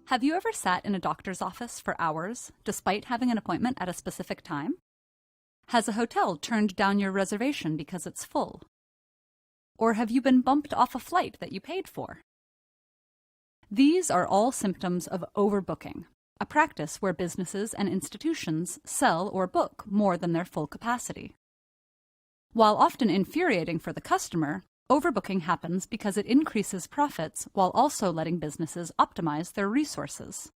Have you ever sat in a doctor's office for hours despite having an appointment at a specific time? Has a hotel turned down your reservation because it's full? Or have you been bumped off a flight that you paid for? These are all symptoms of overbooking, a practice where businesses and institutions sell or book more than their full capacity. While often infuriating for the customer, overbooking happens because it increases profits while also letting businesses optimize their resources.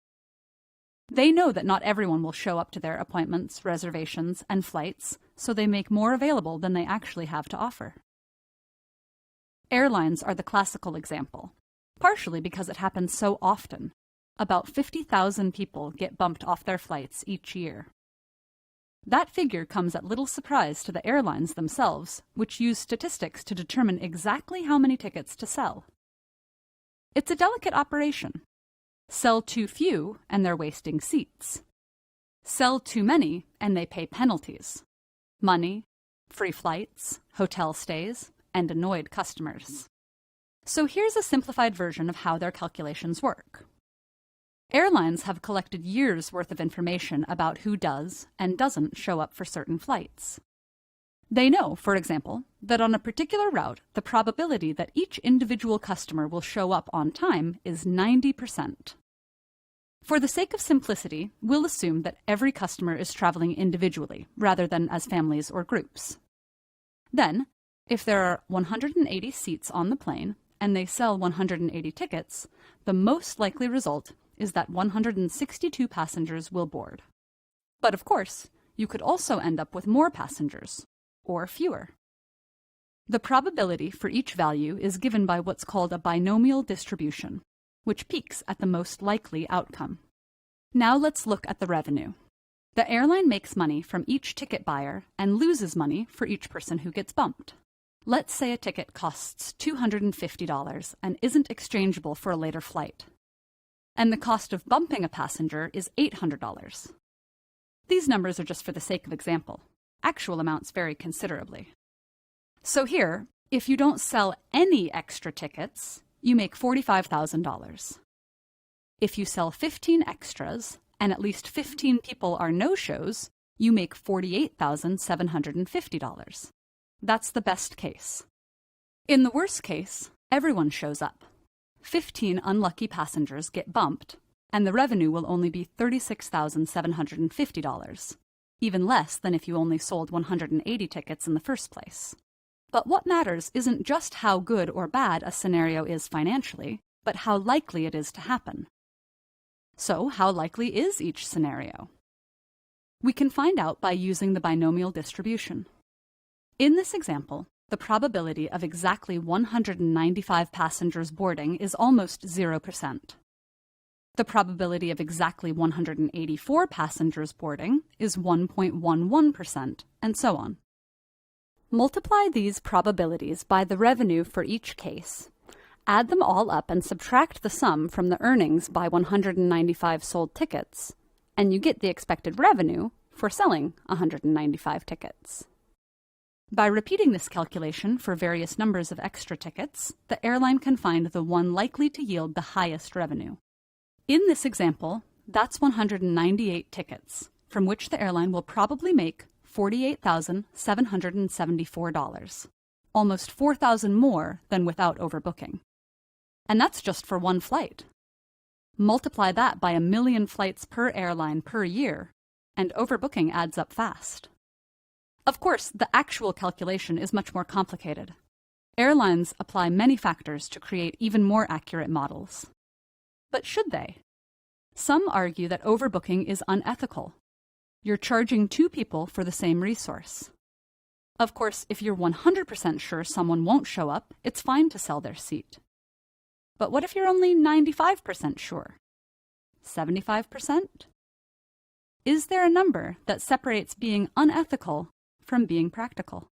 They know that not everyone will show up to their appointments, reservations, and flights, so they make more available than they actually have to offer. Airlines are the classical example, partially because it happens so often. About 50,000 people get bumped off their flights each year. That figure comes at little surprise to the airlines themselves, which use statistics to determine exactly how many tickets to sell. It's a delicate operation. Sell too few, and they're wasting seats. Sell too many, and they pay penalties. Money, free flights, hotel stays, and annoyed customers. So here's a simplified version of how their calculations work. Airlines have collected years' worth of information about who does and doesn't show up for certain flights. They know, for example, that on a particular route, the probability that each individual customer will show up on time is 90%. For the sake of simplicity, we'll assume that every customer is traveling individually, rather than as families or groups. Then, if there are 180 seats on the plane, and they sell 180 tickets, the most likely result is that 162 passengers will board. But of course, you could also end up with more passengers, or fewer. The probability for each value is given by what's called a binomial distribution, which peaks at the most likely outcome. Now let's look at the revenue. The airline makes money from each ticket buyer and loses money for each person who gets bumped. Let's say a ticket costs $250 and isn't exchangeable for a later flight, and the cost of bumping a passenger is $800. These numbers are just for the sake of example. Actual amounts vary considerably. So here, if you don't sell any extra tickets, you make $45,000. If you sell 15 extras, and at least 15 people are no-shows, you make $48,750. That's the best case. In the worst case, everyone shows up. 15 unlucky passengers get bumped, and the revenue will only be $36,750, even less than if you only sold 180 tickets in the first place. But what matters isn't just how good or bad a scenario is financially, but how likely it is to happen. So, how likely is each scenario? We can find out by using the binomial distribution. In this example, the probability of exactly 195 passengers boarding is almost 0%. The probability of exactly 184 passengers boarding is 1.11%, and so on. Multiply these probabilities by the revenue for each case. Add them all up and subtract the sum from the earnings by 195 sold tickets, and you get the expected revenue for selling 195 tickets. By repeating this calculation for various numbers of extra tickets, the airline can find the one likely to yield the highest revenue. In this example, that's 198 tickets, from which the airline will probably make $48,774, almost $4,000 more than without overbooking. And that's just for one flight. Multiply that by 1 million flights per airline per year, and overbooking adds up fast. Of course, the actual calculation is much more complicated. Airlines apply many factors to create even more accurate models. But should they? Some argue that overbooking is unethical. You're charging two people for the same resource. Of course, if you're 100% sure someone won't show up, it's fine to sell their seat. But what if you're only 95% sure? 75%? Is there a number that separates being unethical from being practical?